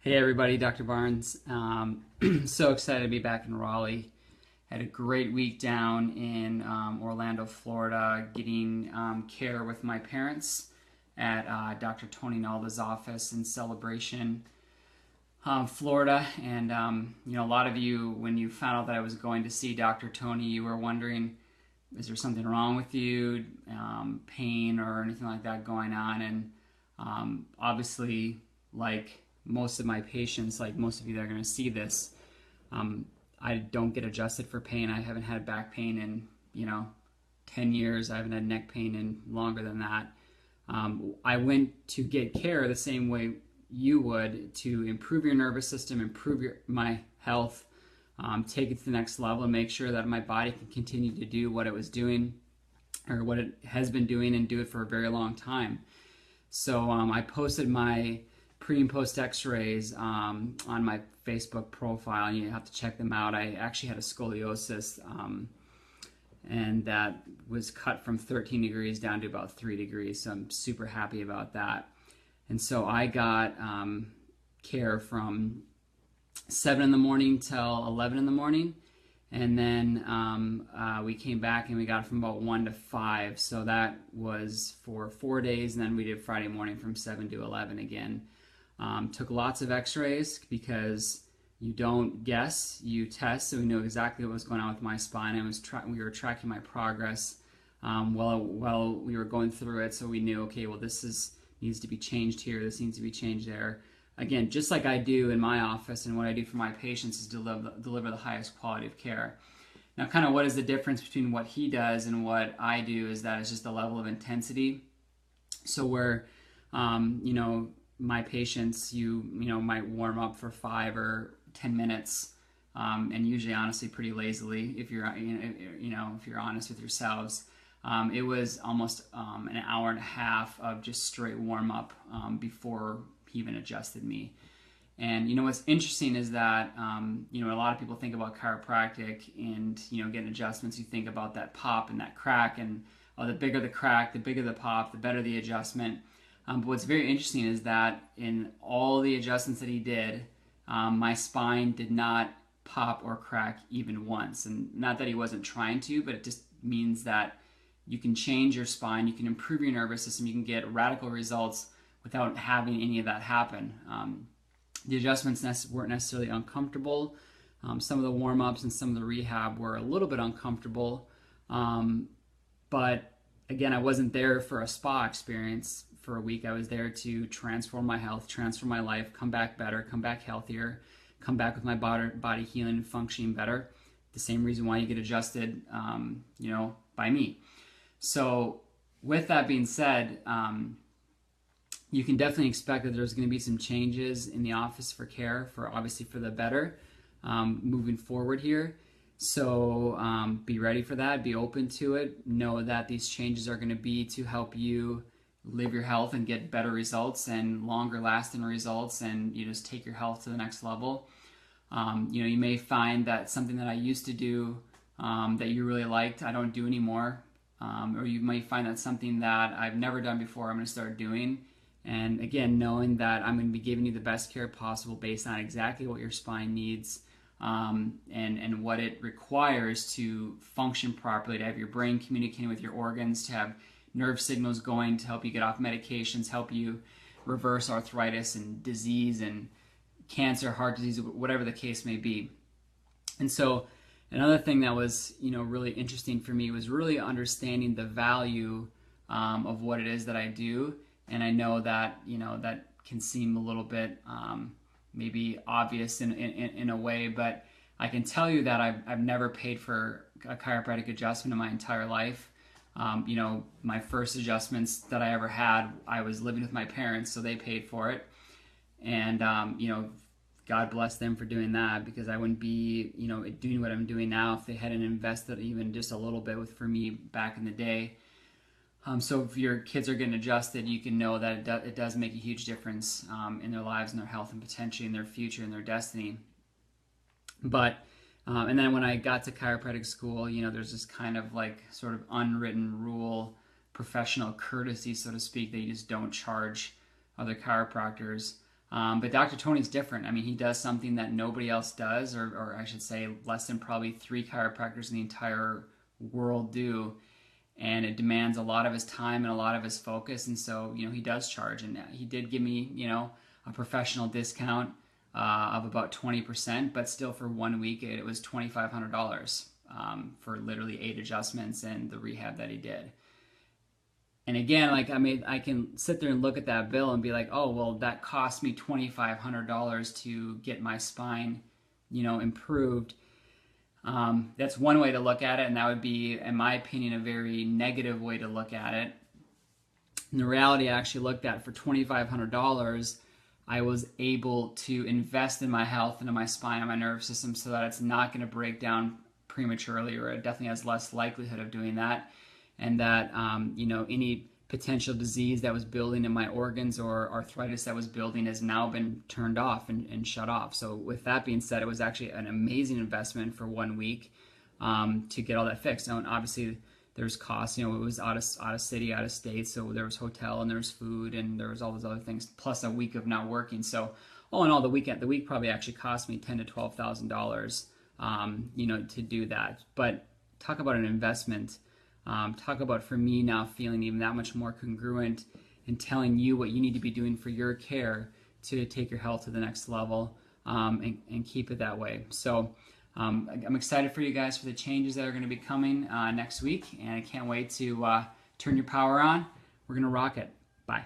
Hey everybody, Dr. Barnes. So excited to be back in Raleigh. Had a great week down in Orlando, Florida, getting care with my parents at Dr. Tony Nalda's office in Celebration, Florida. And a lot of you, when you found out that I was going to see Dr. Tony, you were wondering, is there something wrong with you, pain or anything like that going on? And obviously, like most of my patients, like most of you that are going to see this, I don't get adjusted for pain. I haven't had back pain in 10 years. I haven't had neck pain in longer than that. I went to get care the same way you would, to improve your nervous system, improve my health, take it to the next level, and make sure that my body can continue to do what it was doing, or what it has been doing, and do it for a very long time. So I posted my pre and post x-rays on my Facebook profile, and you have to check them out. I actually had a scoliosis, and that was cut from 13 degrees down to about 3 degrees, so I'm super happy about that. And so I got care from 7 in the morning till 11 in the morning, and then we came back and we got it from about 1 to 5, so that was for 4 days, and then we did Friday morning from 7 to 11 again. Took lots of x-rays because you don't guess, you test, so we knew exactly what was going on with my spine. We were tracking my progress while we were going through it, so we knew, okay, well, needs to be changed here, this needs to be changed there. Again, just like I do in my office, and what I do for my patients is deliver the highest quality of care. Now, kind of what is the difference between what he does and what I do is that it's just the level of intensity. So where, my patients, you might warm up for 5 or 10 minutes, and usually, honestly, pretty lazily, if you're honest with yourselves. It was almost an hour and a half of just straight warm up before he even adjusted me. And what's interesting is that a lot of people think about chiropractic and getting adjustments. You think about that pop and that crack, and the bigger the crack, the bigger the pop, the better the adjustment. But what's very interesting is that in all the adjustments that he did, my spine did not pop or crack even once. And not that he wasn't trying to, but it just means that you can change your spine, you can improve your nervous system, you can get radical results without having any of that happen. The adjustments weren't necessarily uncomfortable. Some of the warm-ups and some of the rehab were a little bit uncomfortable. But again, I wasn't there for a spa experience for a week. I was there to transform my health, transform my life, come back better, come back healthier, come back with my body healing and functioning better. The same reason why you get adjusted, by me. So with that being said, you can definitely expect that there's going to be some changes in the office for care, obviously for the better, moving forward here. So be ready for that, be open to it, know that these changes are going to be to help you live your health and get better results and longer lasting results, and you just take your health to the next level. You may find that something that I used to do that you really liked, I don't do anymore. Or you might find that something that I've never done before, I'm going to start doing. And again, knowing that I'm going to be giving you the best care possible based on exactly what your spine needs, and what it requires to function properly, to have your brain communicating with your organs, to have nerve signals going to help you get off medications, help you reverse arthritis and disease and cancer, heart disease, whatever the case may be. And so another thing that was really interesting for me was really understanding the value of what it is that I do. And I know that that can seem a little bit maybe obvious in a way, but I can tell you that I've never paid for a chiropractic adjustment in my entire life. My first adjustments that I ever had, I was living with my parents, so they paid for it. And God bless them for doing that, because I wouldn't be doing what I'm doing now if they hadn't invested even just a little bit for me back in the day. So if your kids are getting adjusted, you can know that it does make a huge difference in their lives and their health, and potentially in their future and their destiny. But and then when I got to chiropractic school, there's this kind of like sort of unwritten rule, professional courtesy, so to speak, that you just don't charge other chiropractors. But Dr. Tony's different. I mean, he does something that nobody else does, or I should say less than probably 3 chiropractors in the entire world do. And it demands a lot of his time and a lot of his focus. And so, he does charge. And he did give me, a professional discount of about 20%, but still for 1 week, it was $2,500 for literally 8 adjustments and the rehab that he did. And again, like I can sit there and look at that bill and be like, oh, well, that cost me $2,500 to get my spine, improved. That's one way to look at it, and that would be, in my opinion, a very negative way to look at it. In the reality, I actually looked at for $2,500, I was able to invest in my health and in my spine and my nervous system so that it's not going to break down prematurely, or it definitely has less likelihood of doing that. And that, any potential disease that was building in my organs or arthritis that was building has now been turned off and shut off. So with that being said, it was actually an amazing investment for 1 week to get all that fixed. Now, and obviously, there's costs. It was out of city, out of state, so there was hotel and there was food and there was all those other things, plus a week of not working. So all in all, the week probably actually cost me $10,000 to $12,000, to do that. But talk about an investment. Talk about, for me now, feeling even that much more congruent and telling you what you need to be doing for your care to take your health to the next level and keep it that way. So I'm excited for you guys for the changes that are going to be coming next week, and I can't wait to turn your power on. We're going to rock it. Bye.